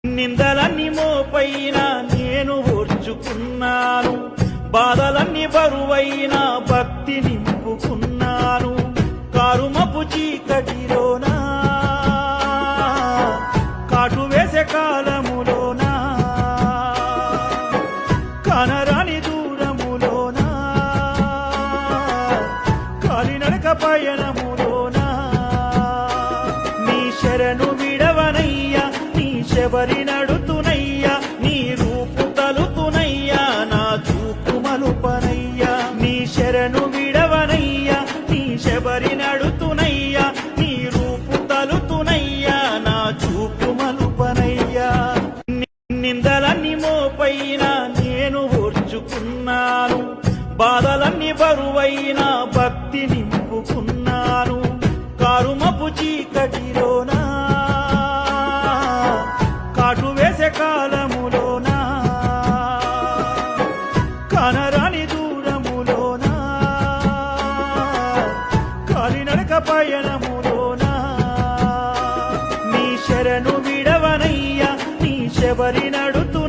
నిందలన్నీ మోపైన నేను ఓర్చుకున్నాను, బాధలన్నీ బరువైన భక్తి నింపుకున్నాను. కారుమపు చీకటిలోనా కాటు వేసే కాలములోనా కనరాని దూరములోనా కాలినడక పయనములోనా నీ శరణు విడవనయ్యా, నీ శబరి నడుతునయ్యా, నీ రూపు తలుతునయ్యా, నా చూపు మలుపనయ్యా. నీ శరణు విడవనయ్యా, నీ శబరి నడుతునయ్యా, నీ రూపు తలుతునయ్యా, నా చూపు మలుపనయ్యా. నిందలన్నీ మోపైన నేను ఓర్చుకున్నాను, బాధలన్నీ బరువైన భక్తి నింపుకున్నాను. కారుమపు చీకటిలోనా కాటు వేసే కాలములోనా కనరాని దూరములోనా కాలినడక పయనములోనా నీ శరణు విడవనయ్యా, నీ శబరి నడుతు